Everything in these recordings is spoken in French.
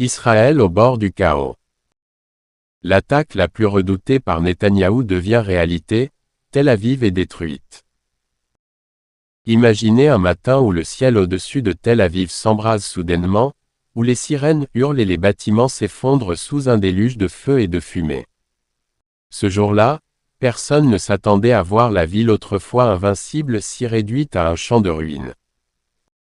Israël au bord du chaos. L'attaque la plus redoutée par Netanyahou devient réalité, Tel Aviv est détruite. Imaginez un matin où le ciel au-dessus de Tel Aviv s'embrase soudainement, où les sirènes hurlent et les bâtiments s'effondrent sous un déluge de feu et de fumée. Ce jour-là, personne ne s'attendait à voir la ville autrefois invincible si réduite à un champ de ruines.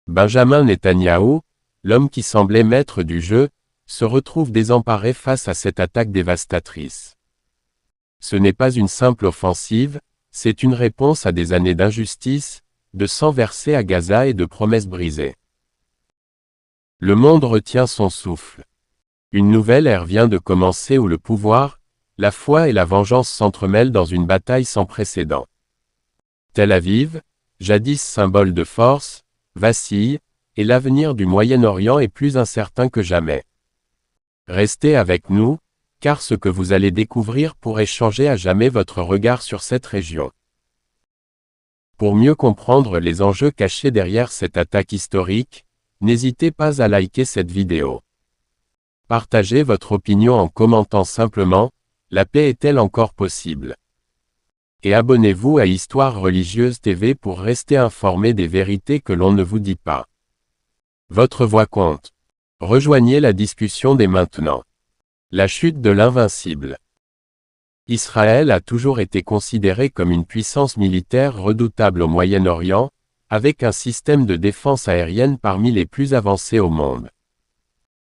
Benjamin Netanyahou, l'homme qui semblait maître du jeu, se retrouve désemparé face à cette attaque dévastatrice. Ce n'est pas une simple offensive, c'est une réponse à des années d'injustice, de sang versé à Gaza et de promesses brisées. Le monde retient son souffle. Une nouvelle ère vient de commencer où le pouvoir, la foi et la vengeance s'entremêlent dans une bataille sans précédent. Tel Aviv, jadis symbole de force, vacille, et l'avenir du Moyen-Orient est plus incertain que jamais. Restez avec nous, car ce que vous allez découvrir pourrait changer à jamais votre regard sur cette région. Pour mieux comprendre les enjeux cachés derrière cette attaque historique, n'hésitez pas à liker cette vidéo. Partagez votre opinion en commentant simplement « La paix est-elle encore possible ?» Et abonnez-vous à Histoire Religieuse TV pour rester informé des vérités que l'on ne vous dit pas. Votre voix compte. Rejoignez la discussion dès maintenant. La chute de l'invincible. Israël a toujours été considéré comme une puissance militaire redoutable au Moyen-Orient, avec un système de défense aérienne parmi les plus avancés au monde.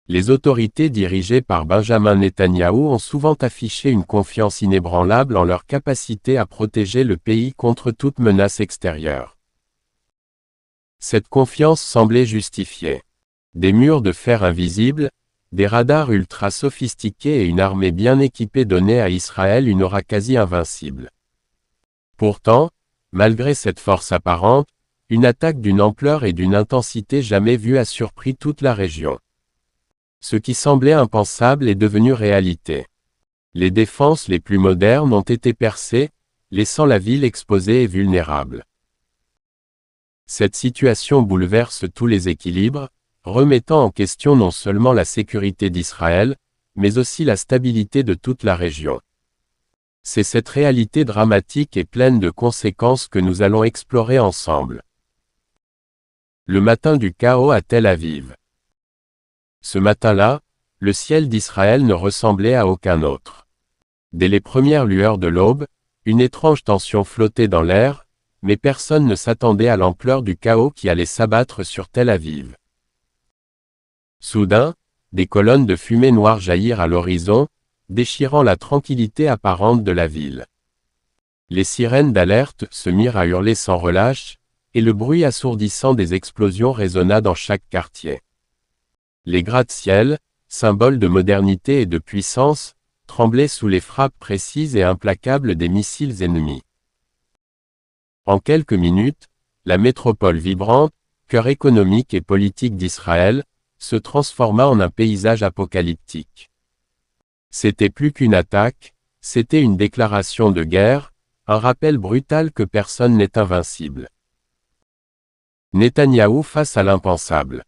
Les autorités dirigées par Benjamin Netanyahou ont souvent affiché une confiance inébranlable en leur capacité à protéger le pays contre toute menace extérieure. Cette confiance semblait justifiée. Des murs de fer invisibles, des radars ultra sophistiqués et une armée bien équipée donnaient à Israël une aura quasi invincible. Pourtant, malgré cette force apparente, une attaque d'une ampleur et d'une intensité jamais vue a surpris toute la région. Ce qui semblait impensable est devenu réalité. Les défenses les plus modernes ont été percées, laissant la ville exposée et vulnérable. Cette situation bouleverse tous les équilibres, remettant en question non seulement la sécurité d'Israël, mais aussi la stabilité de toute la région. C'est cette réalité dramatique et pleine de conséquences que nous allons explorer ensemble. Le matin du chaos à Tel Aviv. Ce matin-là, le ciel d'Israël ne ressemblait à aucun autre. Dès les premières lueurs de l'aube, une étrange tension flottait dans l'air, mais personne ne s'attendait à l'ampleur du chaos qui allait s'abattre sur Tel Aviv. Soudain, des colonnes de fumée noire jaillirent à l'horizon, déchirant la tranquillité apparente de la ville. Les sirènes d'alerte se mirent à hurler sans relâche, et le bruit assourdissant des explosions résonna dans chaque quartier. Les gratte-ciel, symboles de modernité et de puissance, tremblaient sous les frappes précises et implacables des missiles ennemis. En quelques minutes, la métropole vibrante, cœur économique et politique d'Israël, se transforma en un paysage apocalyptique. C'était plus qu'une attaque, c'était une déclaration de guerre, un rappel brutal que personne n'est invincible. Netanyahou face à l'impensable.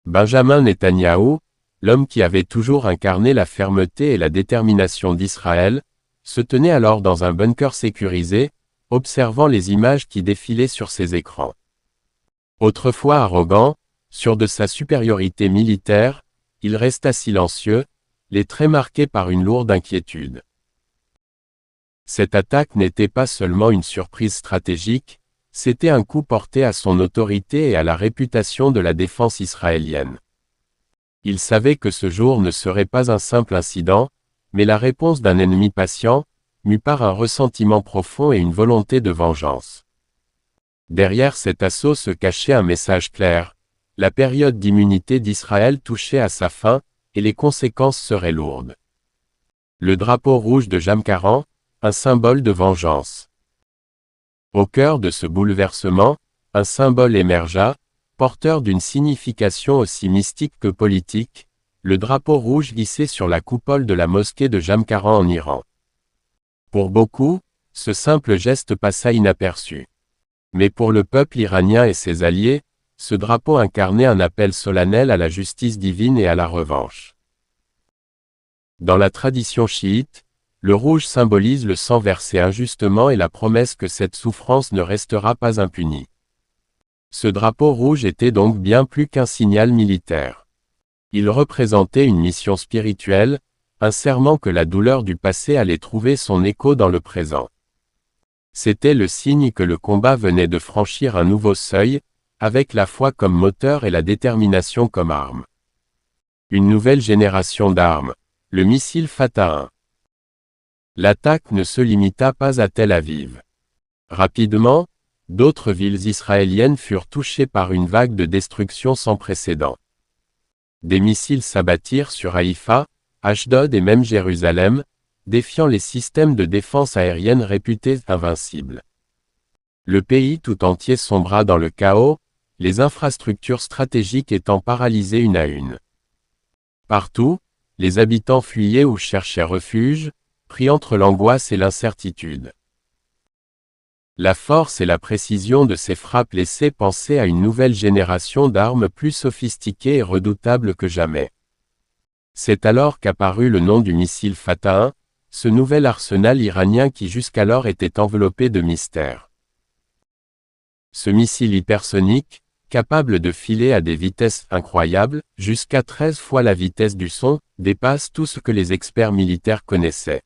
Benjamin Netanyahou, l'homme qui avait toujours incarné la fermeté et la détermination d'Israël, se tenait alors dans un bunker sécurisé, observant les images qui défilaient sur ses écrans. Autrefois arrogant, sûr de sa supériorité militaire, il resta silencieux, les traits marqués par une lourde inquiétude. Cette attaque n'était pas seulement une surprise stratégique, c'était un coup porté à son autorité et à la réputation de la défense israélienne. Il savait que ce jour ne serait pas un simple incident, mais la réponse d'un ennemi patient, mu par un ressentiment profond et une volonté de vengeance. Derrière cet assaut se cachait un message clair. La période d'immunité d'Israël touchait à sa fin, et les conséquences seraient lourdes. Le drapeau rouge de Jamcaran, un symbole de vengeance. Au cœur de ce bouleversement, un symbole émergea, porteur d'une signification aussi mystique que politique, le drapeau rouge hissé sur la coupole de la mosquée de Jamcaran en Iran. Pour beaucoup, ce simple geste passa inaperçu. Mais pour le peuple iranien et ses alliés, Ce drapeau incarnait un appel solennel à la justice divine et à la revanche. Dans la tradition chiite, le rouge symbolise le sang versé injustement et la promesse que cette souffrance ne restera pas impunie. Ce drapeau rouge était donc bien plus qu'un signal militaire. Il représentait une mission spirituelle, un serment que la douleur du passé allait trouver son écho dans le présent. C'était le signe que le combat venait de franchir un nouveau seuil, avec la foi comme moteur et la détermination comme arme. Une nouvelle génération d'armes, le missile Fatah 1. L'attaque ne se limita pas à Tel Aviv. Rapidement, d'autres villes israéliennes furent touchées par une vague de destruction sans précédent. Des missiles s'abattirent sur Haïfa, Ashdod et même Jérusalem, défiant les systèmes de défense aérienne réputés invincibles. Le pays tout entier sombra dans le chaos, les infrastructures stratégiques étant paralysées une à une. Partout, les habitants fuyaient ou cherchaient refuge, pris entre l'angoisse et l'incertitude. La force et la précision de ces frappes laissaient penser à une nouvelle génération d'armes plus sophistiquées et redoutables que jamais. C'est alors qu'apparut le nom du missile Fatah 1, ce nouvel arsenal iranien qui jusqu'alors était enveloppé de mystère. Ce missile hypersonique, capable de filer à des vitesses incroyables, jusqu'à 13 fois la vitesse du son, dépasse tout ce que les experts militaires connaissaient.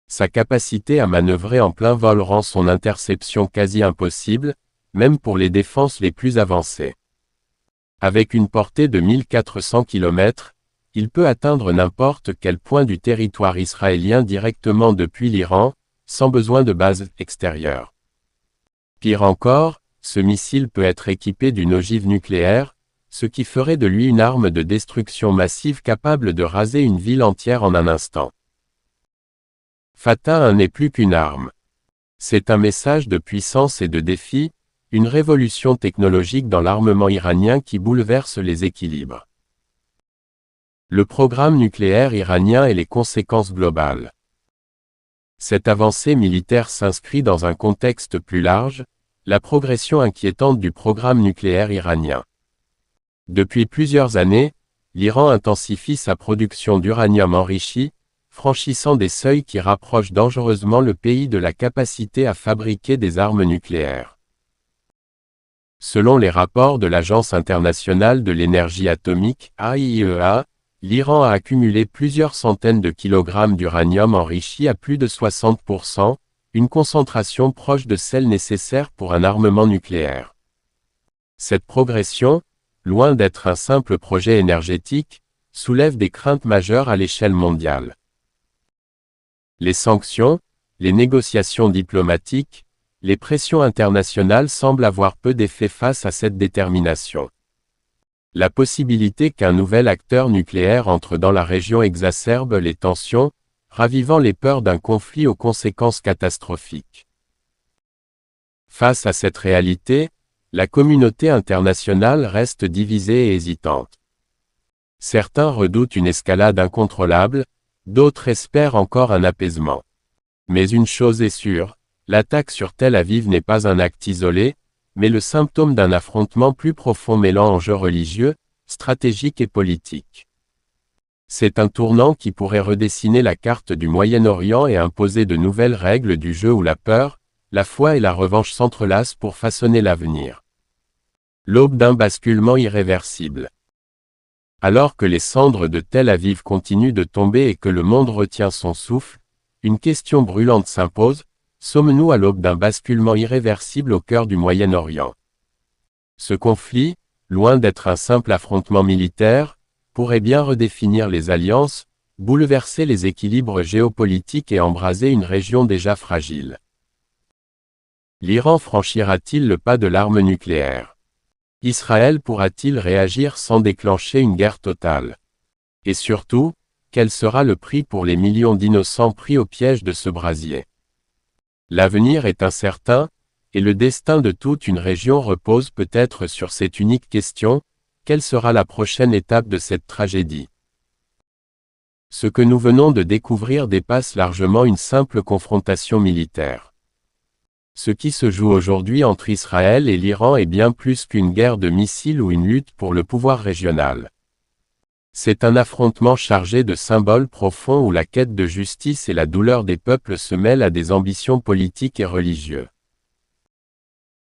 Sa capacité à manœuvrer en plein vol rend son interception quasi impossible, même pour les défenses les plus avancées. Avec une portée de 1400 km, il peut atteindre n'importe quel point du territoire israélien directement depuis l'Iran, sans besoin de base extérieure. Pire encore, ce missile peut être équipé d'une ogive nucléaire, ce qui ferait de lui une arme de destruction massive capable de raser une ville entière en un instant. Fatah 1 n'est plus qu'une arme. C'est un message de puissance et de défi, une révolution technologique dans l'armement iranien qui bouleverse les équilibres. Le programme nucléaire iranien et les conséquences globales. Cette avancée militaire s'inscrit dans un contexte plus large, la progression inquiétante du programme nucléaire iranien. Depuis plusieurs années, l'Iran intensifie sa production d'uranium enrichi, franchissant des seuils qui rapprochent dangereusement le pays de la capacité à fabriquer des armes nucléaires. Selon les rapports de l'Agence internationale de l'énergie atomique, AIEA, l'Iran a accumulé plusieurs centaines de kilogrammes d'uranium enrichi à plus de 60%, une concentration proche de celle nécessaire pour un armement nucléaire. Cette progression, loin d'être un simple projet énergétique, soulève des craintes majeures à l'échelle mondiale. Les sanctions, les négociations diplomatiques, les pressions internationales semblent avoir peu d'effet face à cette détermination. La possibilité qu'un nouvel acteur nucléaire entre dans la région exacerbe les tensions, ravivant les peurs d'un conflit aux conséquences catastrophiques. Face à cette réalité, la communauté internationale reste divisée et hésitante. Certains redoutent une escalade incontrôlable, d'autres espèrent encore un apaisement. Mais une chose est sûre, l'attaque sur Tel Aviv n'est pas un acte isolé, mais le symptôme d'un affrontement plus profond mêlant enjeux religieux, stratégiques et politiques. C'est un tournant qui pourrait redessiner la carte du Moyen-Orient et imposer de nouvelles règles du jeu où la peur, la foi et la revanche s'entrelacent pour façonner l'avenir. L'aube d'un basculement irréversible. Alors que les cendres de Tel Aviv continuent de tomber et que le monde retient son souffle, une question brûlante s'impose, sommes-nous à l'aube d'un basculement irréversible au cœur du Moyen-Orient? Ce conflit, loin d'être un simple affrontement militaire, pourrait bien redéfinir les alliances, bouleverser les équilibres géopolitiques et embraser une région déjà fragile. L'Iran franchira-t-il le pas de l'arme nucléaire? Israël pourra-t-il réagir sans déclencher une guerre totale? Et surtout, quel sera le prix pour les millions d'innocents pris au piège de ce brasier? L'avenir est incertain, et le destin de toute une région repose peut-être sur cette unique question: quelle sera la prochaine étape de cette tragédie? Ce que nous venons de découvrir dépasse largement une simple confrontation militaire. Ce qui se joue aujourd'hui entre Israël et l'Iran est bien plus qu'une guerre de missiles ou une lutte pour le pouvoir régional. C'est un affrontement chargé de symboles profonds où la quête de justice et la douleur des peuples se mêlent à des ambitions politiques et religieuses.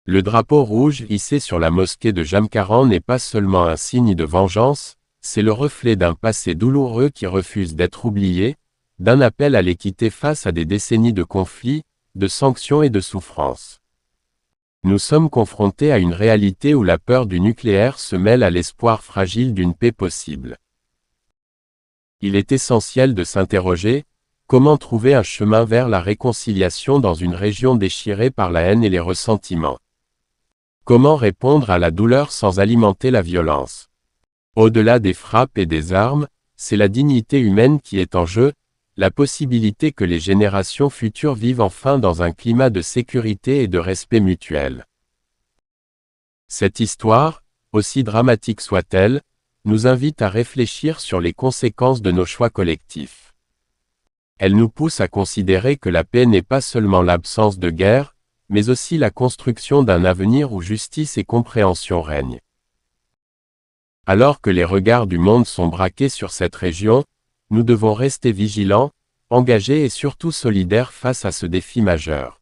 Le drapeau rouge hissé sur la mosquée de Jamkaran n'est pas seulement un signe de vengeance, c'est le reflet d'un passé douloureux qui refuse d'être oublié, d'un appel à l'équité face à des décennies de conflits, de sanctions et de souffrances. Nous sommes confrontés à une réalité où la peur du nucléaire se mêle à l'espoir fragile d'une paix possible. Il est essentiel de s'interroger, comment trouver un chemin vers la réconciliation dans une région déchirée par la haine et les ressentiments? Comment répondre à la douleur sans alimenter la violence? Au-delà des frappes et des armes, c'est la dignité humaine qui est en jeu, la possibilité que les générations futures vivent enfin dans un climat de sécurité et de respect mutuel. Cette histoire, aussi dramatique soit-elle, nous invite à réfléchir sur les conséquences de nos choix collectifs. Elle nous pousse à considérer que la paix n'est pas seulement l'absence de guerre, mais aussi la construction d'un avenir où justice et compréhension règnent. Alors que les regards du monde sont braqués sur cette région, nous devons rester vigilants, engagés et surtout solidaires face à ce défi majeur.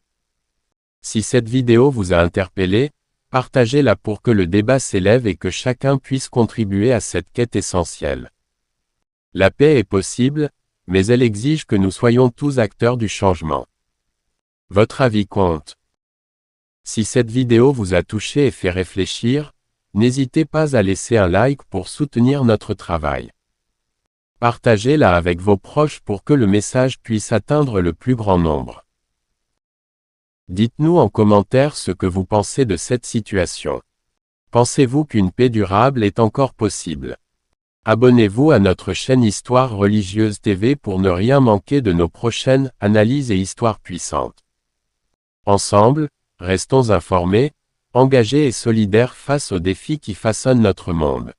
Si cette vidéo vous a interpellé, partagez-la pour que le débat s'élève et que chacun puisse contribuer à cette quête essentielle. La paix est possible, mais elle exige que nous soyons tous acteurs du changement. Votre avis compte. Si cette vidéo vous a touché et fait réfléchir, n'hésitez pas à laisser un like pour soutenir notre travail. Partagez-la avec vos proches pour que le message puisse atteindre le plus grand nombre. Dites-nous en commentaire ce que vous pensez de cette situation. Pensez-vous qu'une paix durable est encore possible? Abonnez-vous à notre chaîne Histoire Religieuse TV pour ne rien manquer de nos prochaines analyses et histoires puissantes. Ensemble, restons informés, engagés et solidaires face aux défis qui façonnent notre monde.